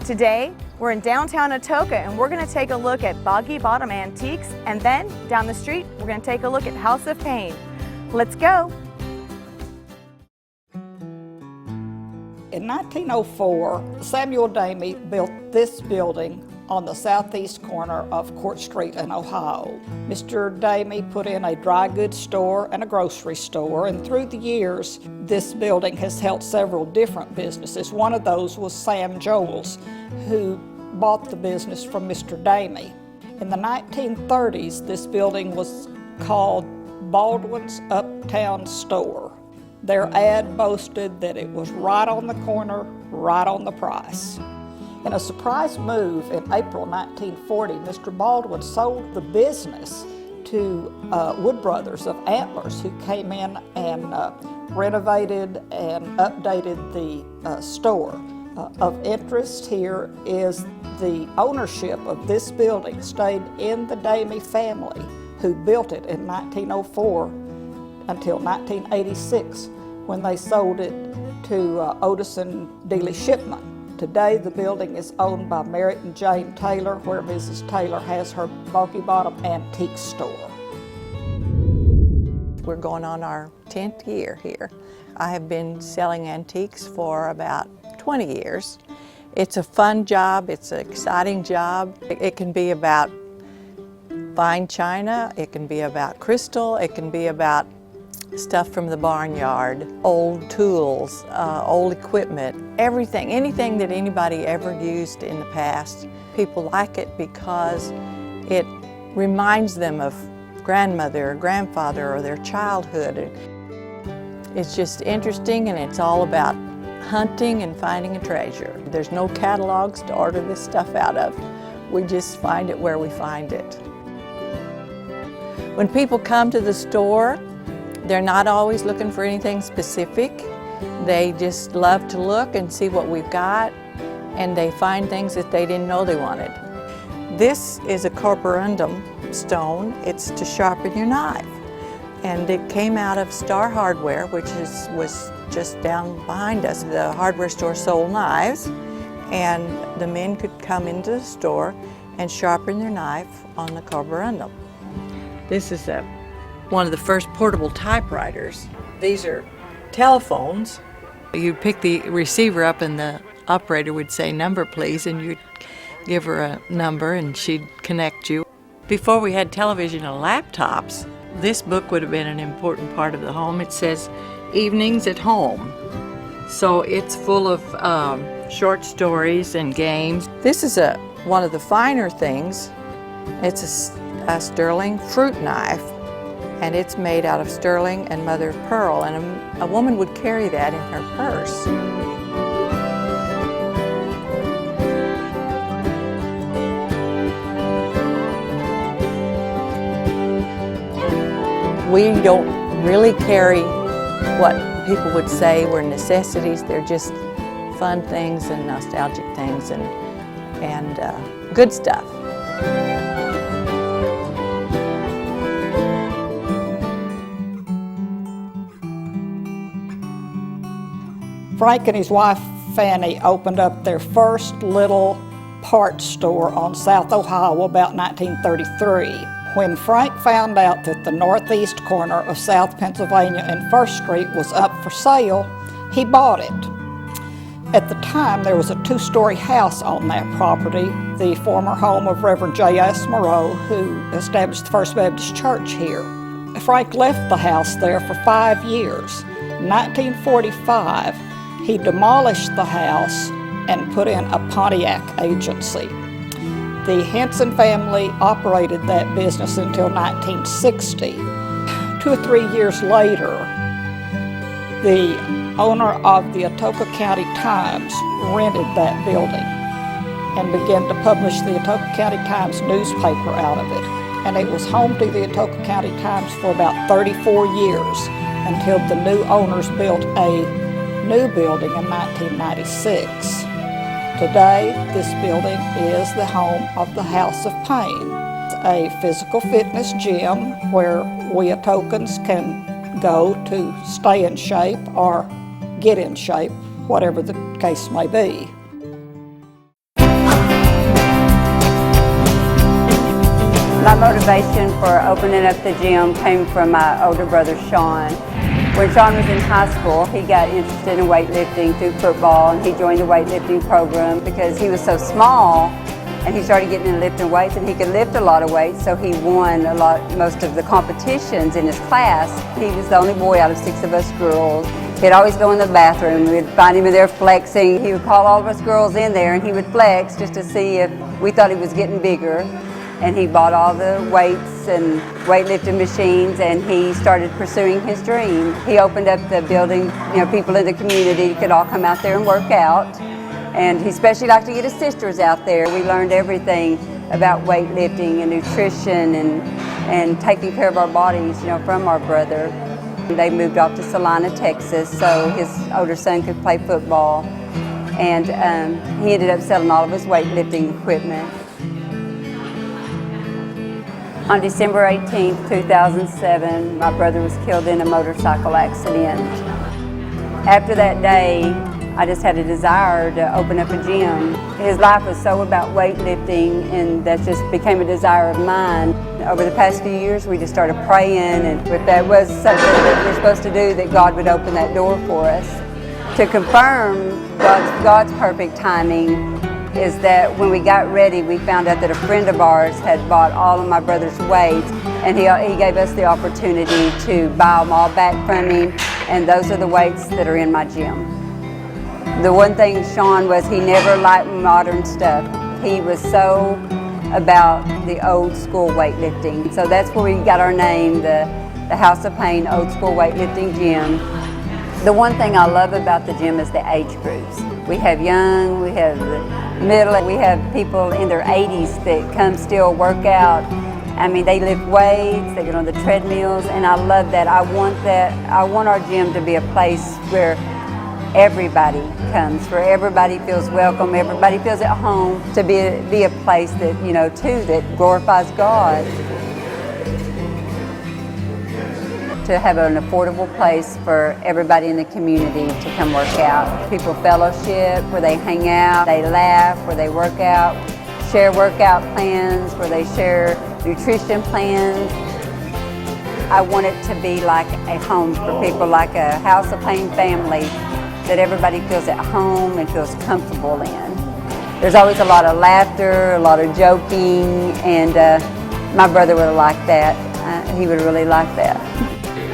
Today, we're in downtown Atoka and we're going to take a look at Boggy Bottom Antiques, and then down the street, we're going to take a look at House of Pain. Let's go! In 1904, Samuel Damey built this building on the southeast corner of Court Street in Ohio. Mr. Damey put in a dry goods store and a grocery store, and through the years, this building has held several different businesses. One of those was Sam Joel's, who bought the business from Mr. Damey. In the 1930s, this building was called Baldwin's Uptown Store. Their ad boasted that it was right on the corner, right on the price. In a surprise move in April 1940, Mr. Baldwin sold the business to Wood Brothers of Antlers, who came in and renovated and updated the store. Of interest here is the ownership of this building stayed in the Damey family, who built it in 1904 until 1986, when they sold it to Otis and Dealey Shipman. Today, the building is owned by Merritt and Jane Taylor, where Mrs. Taylor has her Boggy Bottom Antique store. We're going on our 10th year here. I have been selling antiques for about 20 years. It's a fun job, it's an exciting job. It can be about fine china, it can be about crystal, it can be about stuff from the barnyard, old tools, old equipment, everything, anything that anybody ever used in the past. People like it because it reminds them of grandmother or grandfather or their childhood. It's just interesting, and it's all about hunting and finding a treasure. There's no catalogs to order this stuff out of. We just find it where we find it. When people come to the store, they're not always looking for anything specific. They just love to look and see what we've got, and they find things that they didn't know they wanted. This is a corporundum stone. It's to sharpen your knife. And it came out of Star Hardware, which was just down behind us. The hardware store sold knives, and the men could come into the store and sharpen their knife on the corporundum. This is one of the first portable typewriters. These are telephones. You'd pick the receiver up and the operator would say, "Number please," and you'd give her a number and she'd connect you. Before we had television and laptops, this book would have been an important part of the home. It says Evenings at Home. So it's full of short stories and games. This is one of the finer things. It's a sterling fruit knife, and it's made out of sterling and mother of pearl, and a woman would carry that in her purse. We don't really carry what people would say were necessities. They're just fun things and nostalgic things and good stuff. Frank and his wife Fanny opened up their first little parts store on South Ohio about 1933. When Frank found out that the northeast corner of South Pennsylvania and First Street was up for sale, he bought it. At the time, there was a two-story house on that property, the former home of Reverend J.S. Moreau, who established the First Baptist Church here. Frank left the house there for 5 years. In 1945, he demolished the house and put in a Pontiac agency. The Henson family operated that business until 1960. 2 or 3 years later, the owner of the Atoka County Times rented that building and began to publish the Atoka County Times newspaper out of it. And it was home to the Atoka County Times for about 34 years until the new owners built a new building in 1996. Today, this building is the home of the House of Pain, a physical fitness gym where we Atokans can go to stay in shape or get in shape, whatever the case may be. My motivation for opening up the gym came from my older brother, Sean. When Sean was in high school, he got interested in weightlifting through football, and he joined the weightlifting program because he was so small, and he started getting into lifting weights, and he could lift a lot of weights, so he won most of the competitions in his class. He was the only boy out of 6 of us girls. He'd always go in the bathroom. We'd find him in there flexing. He would call all of us girls in there, and he would flex just to see if we thought he was getting bigger. And he bought all the weights and weightlifting machines, and he started pursuing his dream. He opened up the building, people in the community could all come out there and work out. And he especially liked to get his sisters out there. We learned everything about weightlifting and nutrition and taking care of our bodies, from our brother. They moved off to Salina, Texas, so his older son could play football. And he ended up selling all of his weightlifting equipment. On December 18, 2007, my brother was killed in a motorcycle accident. After that day, I just had a desire to open up a gym. His life was so about weightlifting, and that just became a desire of mine. Over the past few years, we just started praying, and if that was something that we're supposed to do, that God would open that door for us. To confirm God's perfect timing is that when we got ready, we found out that a friend of ours had bought all of my brother's weights, and he gave us the opportunity to buy them all back from him, and those are the weights that are in my gym. The one thing Sean was, he never liked modern stuff. He was so about the old school weightlifting. So that's where we got our name, the House of Pain Old School Weightlifting Gym. The one thing I love about the gym is the age groups. We have young, we have the middle, we have people in their 80s that come still work out. I mean, they lift weights, they get on the treadmills, and I love that. I want our gym to be a place where everybody comes, where everybody feels welcome, everybody feels at home, to be a place that, too, that glorifies God. To have an affordable place for everybody in the community to come work out. People fellowship, where they hang out, they laugh, where they work out, share workout plans, where they share nutrition plans. I want it to be like a home for people, like a House of Pain family that everybody feels at home and feels comfortable in. There's always a lot of laughter, a lot of joking, and my brother would have liked that. He would really like that.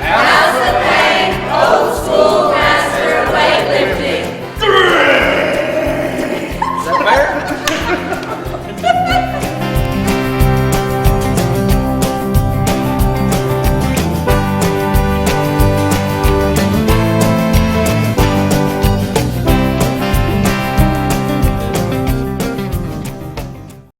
House of Pain, Old School Master Weightlifting.